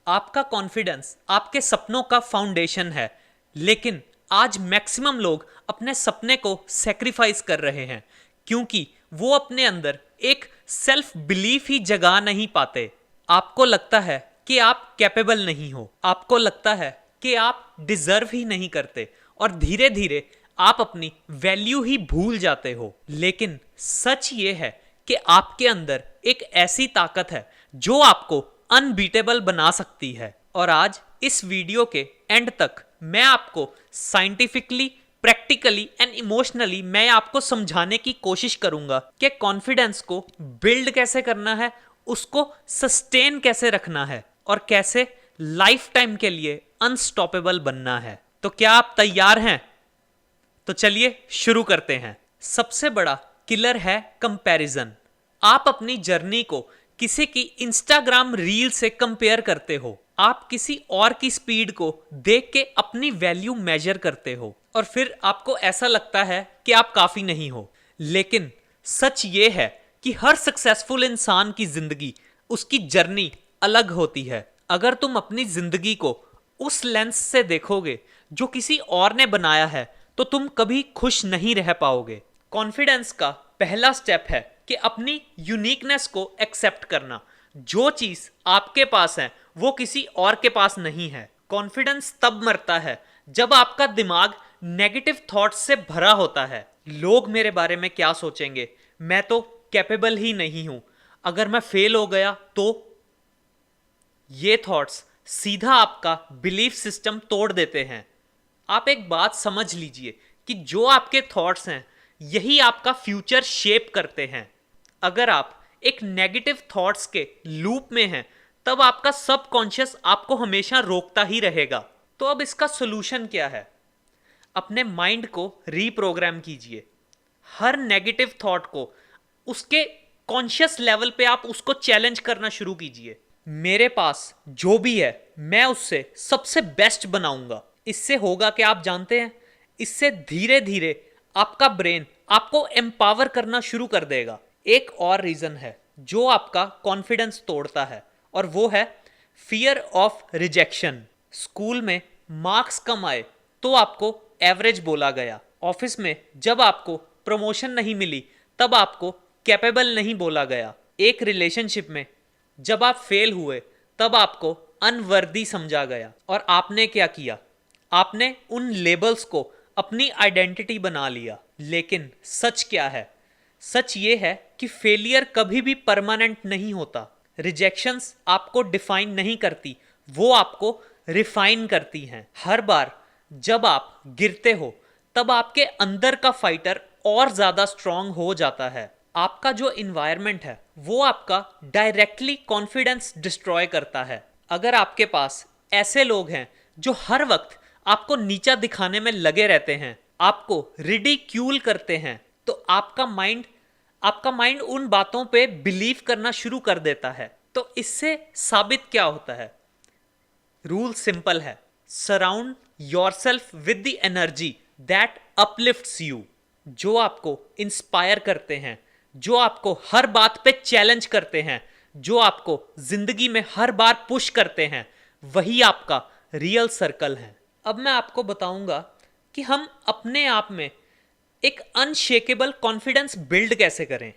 आपका कॉन्फिडेंस आपके सपनों का फाउंडेशन है, लेकिन आज मैक्सिमम लोग अपने सपने को सेक्रीफाइस कर रहे हैं क्योंकि वो अपने अंदर एक सेल्फ बिलीफ ही जगा नहीं पाते। आपको लगता है कि आप कैपेबल नहीं हो, आपको लगता है कि आप डिजर्व ही नहीं करते और धीरे धीरे आप अपनी वैल्यू ही भूल जाते हो। लेकिन सच ये है कि आपके अंदर एक ऐसी ताकत है जो आपको अनबीटेबल बना सकती है। और आज इस वीडियो के एंड तक मैं आपको साइंटिफिकली, प्रैक्टिकली एंड इमोशनली मैं आपको समझाने की कोशिश करूंगा कि कॉन्फिडेंस को बिल्ड कैसे करना है, उसको सस्टेन कैसे रखना है और कैसे लाइफ टाइम के लिए अनस्टॉपेबल बनना है। तो क्या आप तैयार हैं? तो चलिए शुरू करते हैं। सबसे बड़ा किलर है कंपैरिजन। आप अपनी जर्नी को किसी की इंस्टाग्राम रील से कंपेयर करते हो, आप किसी और की स्पीड को देख के अपनी वैल्यू मेजर करते हो और फिर आपको ऐसा लगता है कि आप काफी नहीं हो। लेकिन सच ये है कि हर सक्सेसफुल इंसान की जिंदगी, उसकी जर्नी अलग होती है। अगर तुम अपनी जिंदगी को उस लेंस से देखोगे जो किसी और ने बनाया है तो तुम कभी खुश नहीं रह पाओगे। कॉन्फिडेंस का पहला स्टेप है कि अपनी यूनिकनेस को एक्सेप्ट करना। जो चीज आपके पास है वो किसी और के पास नहीं है। कॉन्फिडेंस तब मरता है जब आपका दिमाग नेगेटिव थॉट्स से भरा होता है। लोग मेरे बारे में क्या सोचेंगे, मैं तो कैपेबल ही नहीं हूं, अगर मैं फेल हो गया तो। ये थॉट्स सीधा आपका बिलीफ सिस्टम तोड़ देते हैं। आप एक बात समझ लीजिए कि जो आपके थॉट्स हैं यही आपका फ्यूचर शेप करते हैं। अगर आप एक नेगेटिव थॉट्स के लूप में हैं तब आपका सबकॉन्शियस आपको हमेशा रोकता ही रहेगा। तो अब इसका सोल्यूशन क्या है? अपने माइंड को रीप्रोग्राम कीजिए। हर नेगेटिव थॉट को उसके कॉन्शियस लेवल पे आप उसको चैलेंज करना शुरू कीजिए। मेरे पास जो भी है मैं उससे सबसे बेस्ट बनाऊंगा। इससे होगा कि आप जानते हैं, इससे धीरे धीरे आपका ब्रेन आपको एम्पावर करना शुरू कर देगा। एक और रीजन है जो आपका कॉन्फिडेंस तोड़ता है और वो है फियर ऑफ रिजेक्शन। स्कूल में मार्क्स कम आए तो आपको एवरेज बोला गया, ऑफिस में जब आपको प्रमोशन नहीं मिली तब आपको कैपेबल नहीं बोला गया, एक रिलेशनशिप में जब आप फेल हुए तब आपको अनवर्दी समझा गया। और आपने क्या किया? आपने उन लेबल्स को अपनी आइडेंटिटी बना लिया। लेकिन सच क्या है? सच ये है कि फेलियर कभी भी परमानेंट नहीं होता। रिजेक्शंस आपको डिफाइन नहीं करती, वो आपको रिफाइन करती हैं। हर बार जब आप गिरते हो तब आपके अंदर का फाइटर और ज्यादा स्ट्रांग हो जाता है। आपका जो इन्वायरमेंट है वो आपका डायरेक्टली कॉन्फिडेंस डिस्ट्रॉय करता है। अगर आपके पास ऐसे लोग हैं जो हर वक्त आपको नीचा दिखाने में लगे रहते हैं, आपको रिडिक्यूल करते हैं, तो आपका माइंड उन बातों पे बिलीव करना शुरू कर देता है। तो इससे साबित क्या होता है? रूल सिंपल है, surround yourself with the energy that uplifts you. जो आपको इंस्पायर करते हैं, जो आपको हर बात पे चैलेंज करते हैं, जो आपको जिंदगी में हर बार पुश करते हैं, वही आपका रियल सर्कल है। अब मैं आपको बताऊंगा कि हम अपने आप में एक अनशेकेबल कॉन्फिडेंस बिल्ड कैसे करें।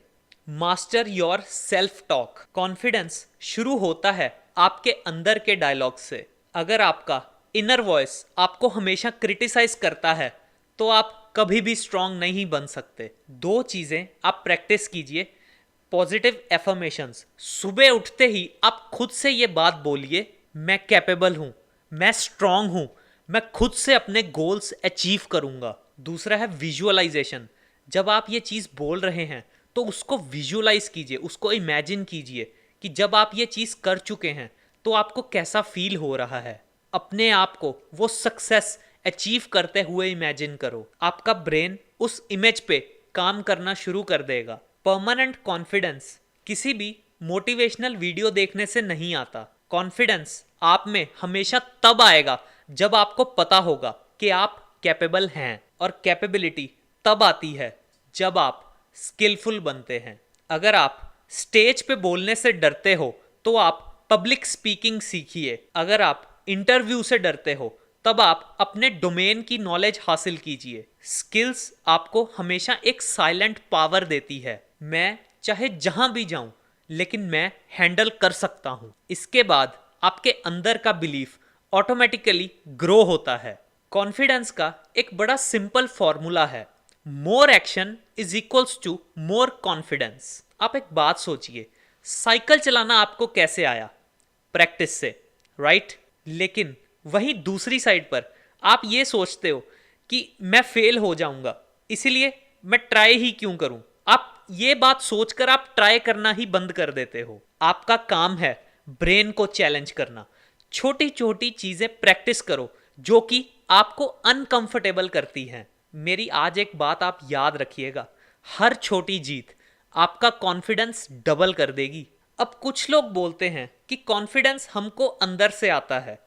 Master your self talk. Confidence शुरू होता है आपके अंदर के डायलॉग से। अगर आपका इनर वॉइस आपको हमेशा क्रिटिसाइज करता है तो आप कभी भी स्ट्रांग नहीं बन सकते। दो चीजें आप प्रैक्टिस कीजिए। Positive affirmations. सुबह उठते ही आप खुद से ये बात बोलिए, मैं कैपेबल हूं, मैं स्ट्रांग हूं, मैं खुद से अपने गोल्स अचीव करूंगा। दूसरा है विजुअलाइजेशन। जब आप ये चीज बोल रहे हैं तो उसको विजुअलाइज कीजिए, उसको इमेजिन कीजिए कि जब आप ये चीज कर चुके हैं तो आपको कैसा फील हो रहा है। अपने आप को वो सक्सेस अचीव करते हुए इमेजिन करो। आपका ब्रेन उस इमेज पे काम करना शुरू कर देगा। परमानेंट कॉन्फिडेंस किसी भी मोटिवेशनल वीडियो देखने से नहीं आता। कॉन्फिडेंस आप में हमेशा तब आएगा जब आपको पता होगा कि आप कैपेबल हैं, और कैपेबिलिटी तब आती है जब आप स्किलफुल बनते हैं। अगर आप स्टेज पे बोलने से डरते हो तो आप पब्लिक स्पीकिंग सीखिए। अगर आप इंटरव्यू से डरते हो तब आप अपने डोमेन की नॉलेज हासिल कीजिए। स्किल्स आपको हमेशा एक साइलेंट पावर देती है। मैं चाहे जहां भी जाऊं लेकिन मैं हैंडल कर सकता हूं। इसके बाद आपके अंदर का बिलीफ ऑटोमेटिकली ग्रो होता है। कॉन्फिडेंस का एक बड़ा सिंपल फॉर्मूला है, more action is equals to more confidence. आप एक बात सोचिए, साइकिल चलाना आपको कैसे आया? प्रैक्टिस से, राइट? लेकिन वहीं दूसरी साइड पर आप ये सोचते हो कि मैं फेल हो जाऊंगा, इसीलिए मैं ट्राई ही क्यों करूं। आप ये बात सोचकर आप ट्राई करना ही बंद कर देते हो। आपका काम है ब्रेन को चैलेंज करना। छोटी छोटी चीजें प्रैक्टिस करो जो कि आपको अनकंफर्टेबल करती हैं। मेरी आज एक बात आप याद रखिएगा, हर छोटी जीत आपका कॉन्फिडेंस डबल कर देगी। अब कुछ लोग बोलते हैं कि कॉन्फिडेंस हमको अंदर से आता है।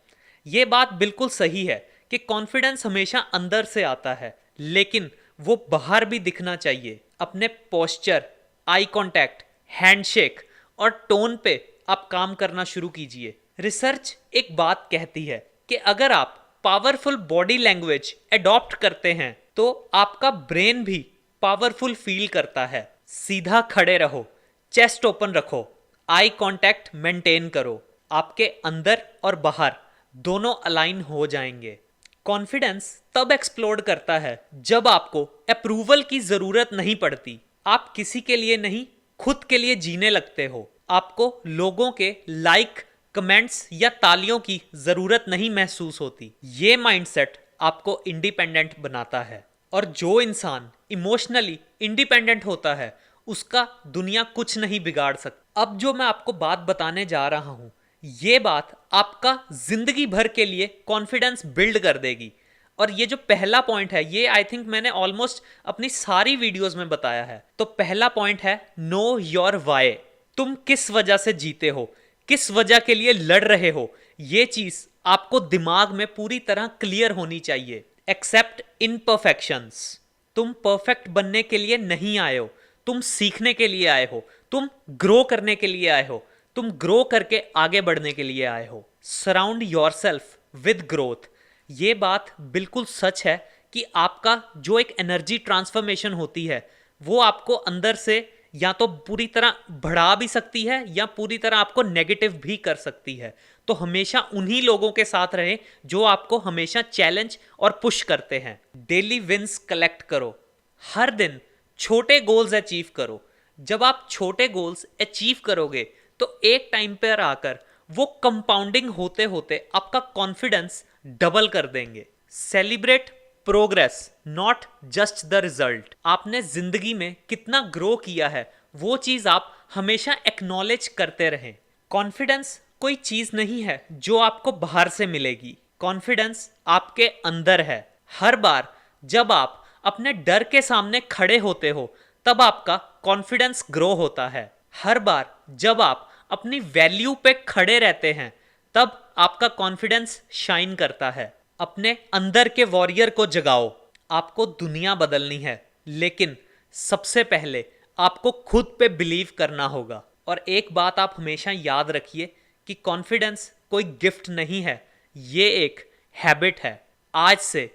ये बात बिल्कुल सही है कि कॉन्फिडेंस हमेशा अंदर से आता है, लेकिन वो बाहर भी दिखना चाहिए। अपने पोस्चर, आई कांटेक्ट, हैंडशेक और टोन पे आप काम करना शुरू कीजिए। रिसर्च एक बात कहती है कि अगर आप पावरफुल बॉडी लैंग्वेज अडॉप्ट करते हैं तो आपका ब्रेन भी पावरफुल फील करता है। सीधा खड़े रहो, चेस्ट ओपन रखो, आई कांटेक्ट मेंटेन करो। आपके अंदर और बाहर दोनों अलाइन हो जाएंगे। कॉन्फिडेंस तब एक्सप्लोड करता है जब आपको अप्रूवल की जरूरत नहीं पड़ती। आप किसी के लिए नहीं, खुद के लिए जीने लगते हो। आपको लोगों के लाइक, कमेंट्स या तालियों की जरूरत नहीं महसूस होती। ये माइंडसेट आपको इंडिपेंडेंट बनाता है, और जो इंसान इमोशनली इंडिपेंडेंट होता है उसका दुनिया कुछ नहीं बिगाड़ सकता। अब जो मैं आपको बात बताने जा रहा हूं, ये बात आपका जिंदगी भर के लिए कॉन्फिडेंस बिल्ड कर देगी। और ये जो पहला पॉइंट है, ये आई थिंक मैंने ऑलमोस्ट अपनी सारी वीडियोस में बताया है। तो पहला पॉइंट है नो योर वाई। तुम किस वजह से जीते हो, किस वजह के लिए लड़ रहे हो, ये चीज आपको दिमाग में पूरी तरह क्लियर होनी चाहिए। Accept imperfections. तुम परफेक्ट बनने के लिए नहीं आए हो, तुम सीखने के लिए आए हो, तुम ग्रो करने के लिए आए हो, तुम ग्रो करके आगे बढ़ने के लिए आए हो। Surround yourself with growth. ये बात बिल्कुल सच है कि आपका जो एक एनर्जी ट्रांसफॉर्मेशन होती है वो आपको अंदर से या तो पूरी तरह बढ़ा भी सकती है या पूरी तरह आपको नेगेटिव भी कर सकती है। तो हमेशा उन्हीं लोगों के साथ रहें जो आपको हमेशा चैलेंज और पुश करते हैं। डेली विंस कलेक्ट करो। हर दिन छोटे गोल्स अचीव करो। जब आप छोटे गोल्स अचीव करोगे तो एक टाइम पर आकर वो कंपाउंडिंग होते होते आपका कॉन्फिडेंस डबल कर देंगे। Celebrate progress, not just the result. आपने जिंदगी में कितना ग्रो किया है वो चीज आप हमेशा एक्नॉलेज करते रहें। कॉन्फिडेंस कोई चीज नहीं है जो आपको बाहर से मिलेगी। कॉन्फिडेंस आपके अंदर है। हर बार जब आप अपने डर के सामने खड़े होते हो तब आपका कॉन्फिडेंस ग्रो होता है। हर बार जब आप अपनी वैल्यू पे खड़े रहते हैं तब आपका कॉन्फिडेंस शाइन करता है। अपने अंदर के वॉरियर को जगाओ। आपको दुनिया बदलनी है, लेकिन सबसे पहले आपको खुद पे बिलीव करना होगा। और एक बात आप हमेशा याद रखिए कि कॉन्फिडेंस कोई गिफ्ट नहीं है, ये एक हैबिट है। आज से,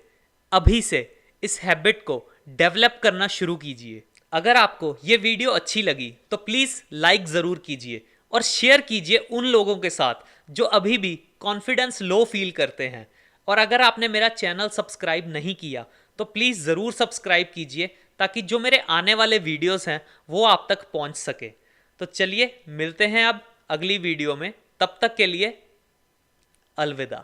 अभी से इस हैबिट को डेवलप करना शुरू कीजिए। अगर आपको ये वीडियो अच्छी लगी तो प्लीज़ लाइक ज़रूर कीजिए और शेयर कीजिए उन लोगों के साथ जो अभी भी कॉन्फिडेंस लो फील करते हैं। और अगर आपने मेरा चैनल सब्सक्राइब नहीं किया तो प्लीज़ ज़रूर सब्सक्राइब कीजिए ताकि जो मेरे आने वाले वीडियोस हैं वो आप तक पहुंच सके। तो चलिए मिलते हैं अब अगली वीडियो में, तब तक के लिए अलविदा।